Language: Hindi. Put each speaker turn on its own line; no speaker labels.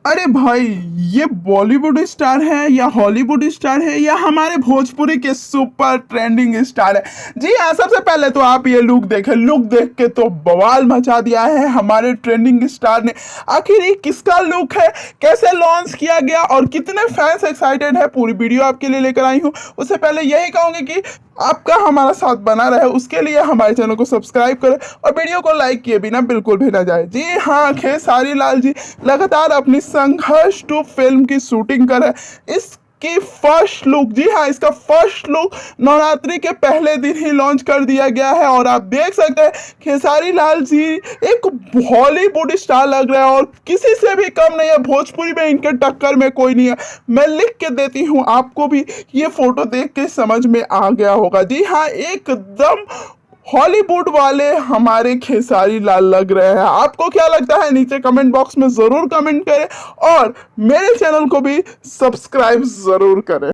अरे भाई, ये बॉलीवुड स्टार है या हॉलीवुड स्टार है या हमारे भोजपुरी के सुपर ट्रेंडिंग स्टार है। जी हाँ, सबसे पहले तो आप ये लुक देखें। लुक देख के तो बवाल मचा दिया है हमारे ट्रेंडिंग स्टार ने। आखिर ये किसका लुक है, कैसे लॉन्च किया गया और कितने फैंस एक्साइटेड है, पूरी वीडियो आपके लिए लेकर आई हूँ। उससे पहले यही कहूँगी कि आपका हमारा साथ बना रहे, उसके लिए हमारे चैनल को सब्सक्राइब करें और वीडियो को लाइक किए बिना बिल्कुल भी ना जाए। जी हाँ, खेसारी लाल जी लगातार अपनी संघर्ष 2 फिल्म की शूटिंग कर रहे हैं। इसकी फर्स्ट लुक, जी हाँ, इसका फर्स्ट लुक नवरात्रि के पहले दिन ही लॉन्च कर दिया गया है और आप देख सकते हैं खेसारी लाल जी एक हॉलीवुड स्टार लग रहा है और किसी से भी कम नहीं है। भोजपुरी में इनके टक्कर में कोई नहीं है। मैं लिख के देती हूँ, आपको भी ये फोटो देख के समझ में आ गया होगा। जी हाँ, एकदम हॉलीवुड वाले हमारे खेसारी लाल लग रहे हैं। आपको क्या लगता है, नीचे कमेंट बॉक्स में जरूर कमेंट करें और मेरे चैनल को भी सब्सक्राइब जरूर करें।